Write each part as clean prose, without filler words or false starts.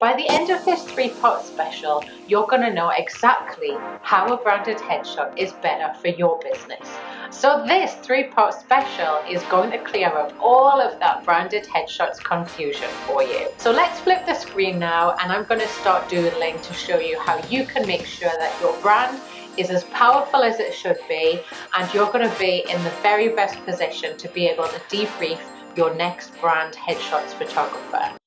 By the end of this 3-part special, you're going to know exactly how a branded headshot is better for your business. So this 3-part special is going to clear up all of that branded headshots confusion for you. So let's flip the screen now, and I'm going to start doodling to show you how you can make sure that your brand is as powerful as it should be, and you're going to be in the very best position to be able to debrief your next brand headshots photographer.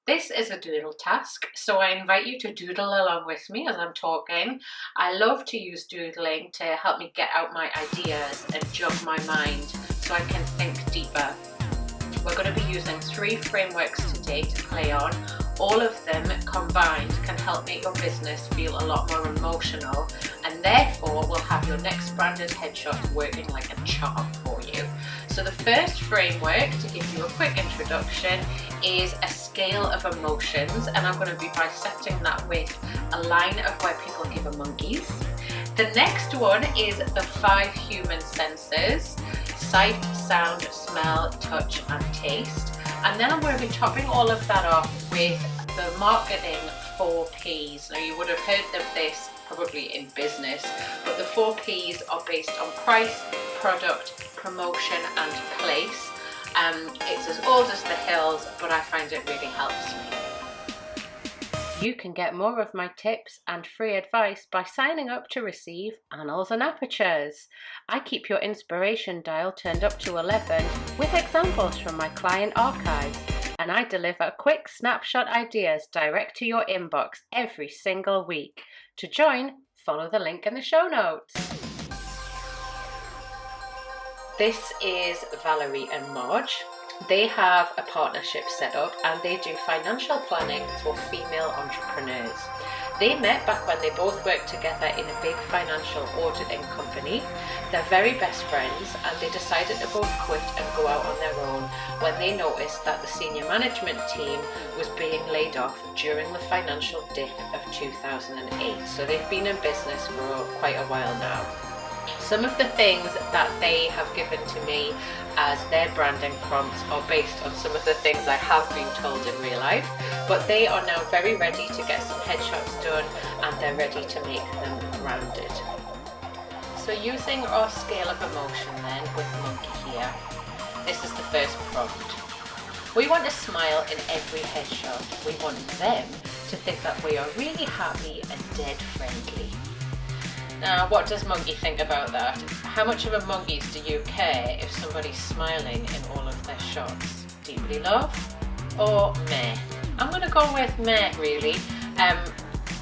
This is a doodle task, so I invite you to doodle along with me as I'm talking. I love to use doodling to help me get out my ideas and jog my mind so I can think deeper. We're going to be using 3 frameworks today to play on. All of them combined can help make your business feel a lot more emotional, and therefore will have your next branded headshot working like a charm for you. So the first framework, to give you a quick introduction, is a scale of emotions, and I'm going to be bisecting that with a line of where people give a monkeys. The next one is the 5 human senses: sight, sound, smell, touch and taste. And then I'm going to be topping all of that off with the marketing 4 Ps. Now you would have heard of this probably in business, but the 4 Ps are based on price, product, promotion and place. It's as old as the hills, but I find it really helps me. You can get more of my tips and free advice by signing up to receive Annals and Apertures. I keep your inspiration dial turned up to 11 with examples from my client archives, and I deliver quick snapshot ideas direct to your inbox every single week. To join, follow the link in the show notes. This is Valerie and Marge. They have a partnership set up and they do financial planning for female entrepreneurs. They met back when they both worked together in a big financial auditing company. They're very best friends, and they decided to both quit and go out on their own when they noticed that the senior management team was being laid off during the financial dip of 2008. So they've been in business for quite a while now. Some of the things that they have given to me as their branding prompts are based on some of the things I have been told in real life, but they are now very ready to get some headshots done, and they're ready to make them branded. So using our scale of emotion then with Monkey here, this is the first prompt. We want a smile in every headshot. We want them to think that we are really happy and dead friendly. Now, what does Monkey think about that? How much of a monkeys do you care if somebody's smiling in all of their shots? Deeply love or meh? I'm going to go with meh, really.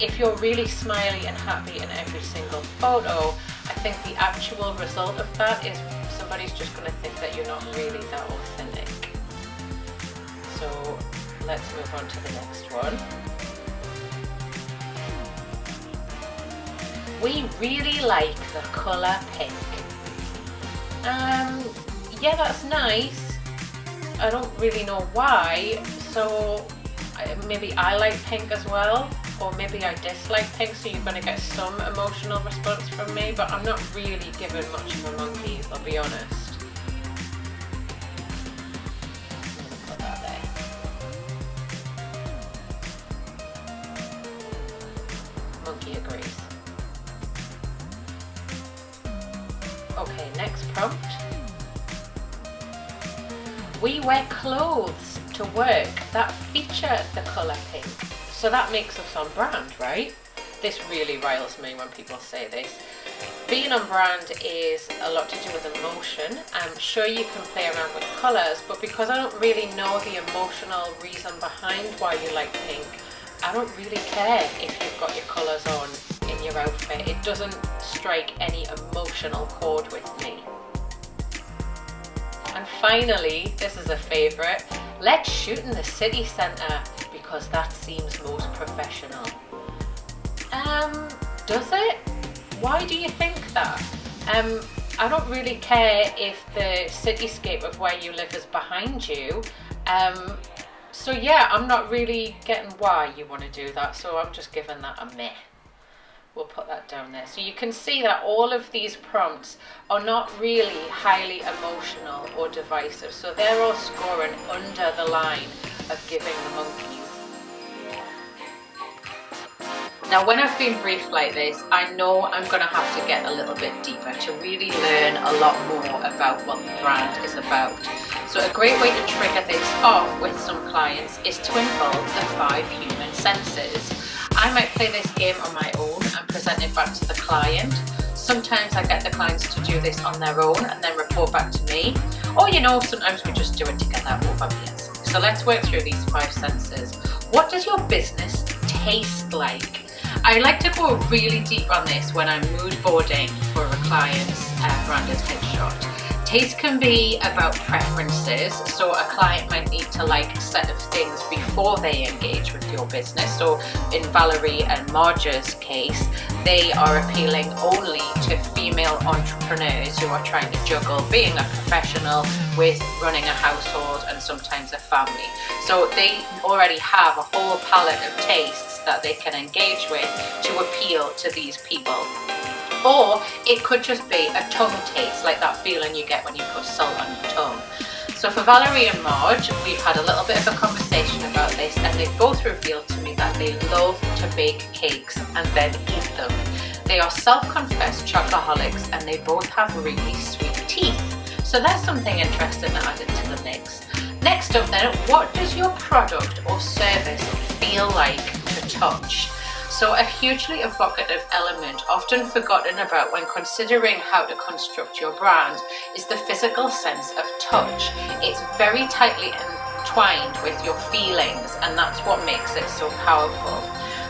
If you're really smiley and happy in every single photo, I think the actual result of that is somebody's just going to think that you're not really that authentic. So let's move on to the next one. We really like the colour pink. Yeah, that's nice. I don't really know why, so maybe I like pink as well, or maybe I dislike pink, so you're going to get some emotional response from me, but I'm not really given much of a monkeys, I'll be honest. I'm going to put that there. Monkey agrees. Okay, next prompt. We wear clothes to work that feature the colour pink. So that makes us on brand, right? This really riles me when people say this. Being on brand is a lot to do with emotion. I'm sure you can play around with colours, but because I don't really know the emotional reason behind why you like pink, I don't really care if you've got your colours on in your outfit. It doesn't strike any emotional chord with me. And finally, this is a favourite. Let's shoot in the city centre because that seems most professional. Does it? Why do you think that? I don't really care if the cityscape of where you live is behind you. So yeah, I'm not really getting why you want to do that, so I'm just giving that a meh. We'll put that down there. So you can see that all of these prompts are not really highly emotional or divisive, so they're all scoring under the line of giving the monkeys. Now, when I've been briefed like this, I know I'm going to have to get a little bit deeper to really learn a lot more about what the brand is about. So a great way to trigger this off with some clients is to involve the 5 human senses. I might play this game on my own and present it back to the client. Sometimes I get the clients to do this on their own and then report back to me. Or, sometimes we just do it together over beers. So let's work through these 5 senses. What does your business taste like? I like to go really deep on this when I'm mood boarding for a client's branded headshot. Taste can be about preferences, so a client might need to like a set of things before they engage with your business. So in Valerie and Marge's case, they are appealing only to female entrepreneurs who are trying to juggle being a professional with running a household and sometimes a family. So they already have a whole palette of tastes that they can engage with to appeal to these people. Or it could just be a tongue taste, like that feeling you get when you put salt on your tongue. So for Valerie and Marge, we've had a little bit of a conversation about this, and they've both revealed to me that they love to bake cakes and then eat them. They are self-confessed chocoholics, and they both have really sweet teeth. So that's something interesting to add into the mix. Next up then, what does your product or service feel like to touch? So a hugely evocative element, often forgotten about when considering how to construct your brand, is the physical sense of touch. It's very tightly entwined with your feelings, and that's what makes it so powerful.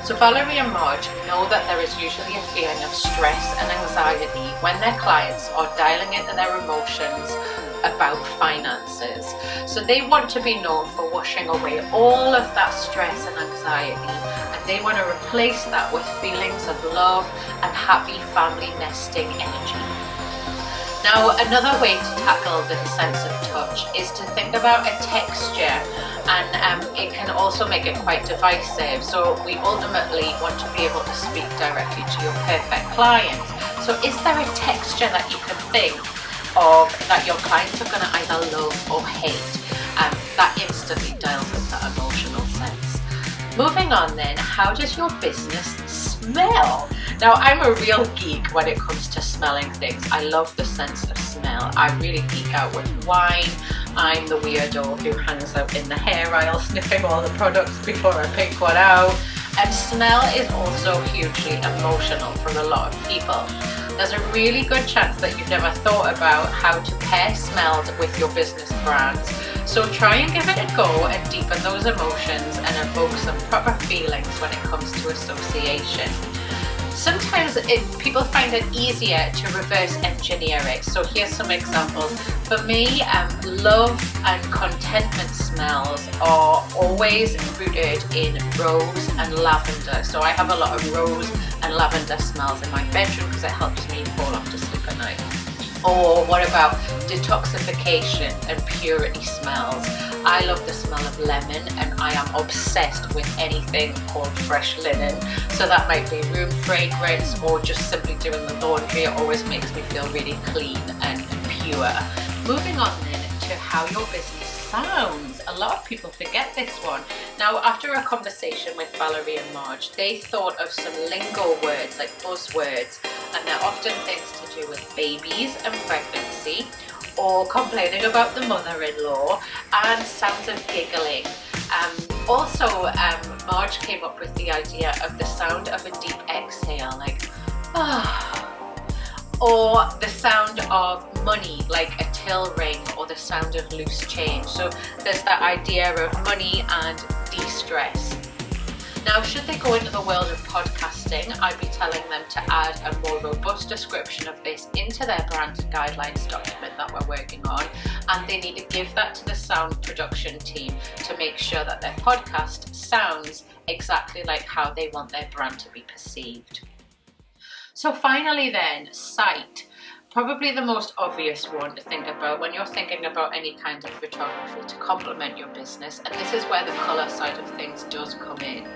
So Valerie and Marge know that there is usually a feeling of stress and anxiety when their clients are dialing into their emotions about finances. So they want to be known for washing away all of that stress and anxiety, and they want to replace that with feelings of love and happy family nesting energy. Now, another way to tackle the sense of touch is to think about a texture, and it can also make it quite divisive. So we ultimately want to be able to speak directly to your perfect client. So is there a texture that you can think of that your clients are going to either love or hate? That instantly dials up that emotional sense. Moving on then, how does your business smell? Now, I'm a real geek when it comes to smelling things. I love the sense of smell. I really geek out with wine. I'm the weirdo who hangs out in the hair aisle sniffing all the products before I pick one out. And smell is also hugely emotional for a lot of people. There's a really good chance that you've never thought about how to pair smells with your business brands. So try and give it a go and deepen those emotions and evoke some proper feelings when it comes to association. Sometimes people find it easier to reverse engineer it. So here's some examples. For me, love and contentment smells are always rooted in rose and lavender. So I have a lot of rose and lavender smells in my bedroom because it helps me fall off to sleep at night. Or what about detoxification and purity smells? I love the smell of lemon, and I am obsessed with anything called fresh linen. So that might be room fragrance or just simply doing the laundry. It always makes me feel really clean and pure. Moving on then to how your business sounds. A lot of people forget this one. Now, after a conversation with Valerie and Marge, they thought of some lingo words, like buzzwords, and they're often things to do with babies and pregnancy, or complaining about the mother-in-law, and sounds of giggling. Marge came up with the idea of the sound of a deep exhale, like ah, or the sound of money, like a till ring, or the sound of loose change. So there's that idea of money and de-stress. Now, should they go into the world of podcasting, I'd be telling them to add a more robust description of this into their brand guidelines document that we're working on, and they need to give that to the sound production team to make sure that their podcast sounds exactly like how they want their brand to be perceived. So finally then, sight. Probably the most obvious one to think about when you're thinking about any kind of photography to complement your business, and this is where the colour side of things does come in.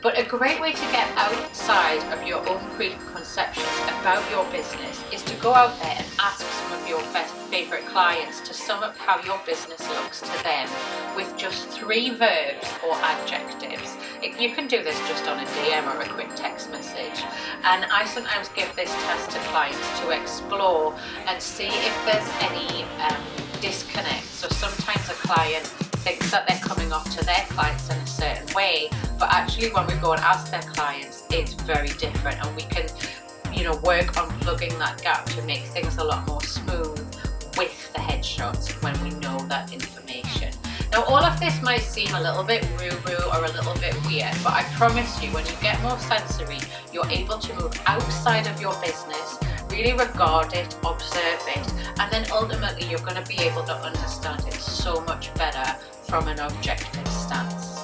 But a great way to get outside of your own preconceptions about your business is to go out there and ask some of your favourite clients to sum up how your business looks to them with just 3 verbs or adjectives. You can do this just on a DM or a quick text message. And I sometimes give this task to clients to explore and see if there's any disconnect. So sometimes a client thinks that they're coming off to their clients in a certain way, but actually when we go and ask their clients, it's very different, and we can, work on plugging that gap to make things a lot more smooth with the headshots when we know that information. Now, all of this might seem a little bit woo-woo or a little bit weird, but I promise you, when you get more sensory, you're able to move outside of your business, really regard it, observe it, and then ultimately you're going to be able to understand it so much better from an objective stance.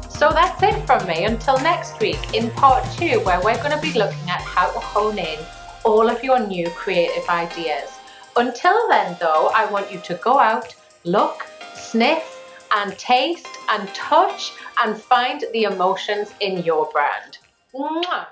So that's it from me until next week in part 2, where we're going to be looking at how to hone in all of your new creative ideas. Until then though, I want you to go out, look, sniff and taste and touch and find the emotions in your brand. Mwah!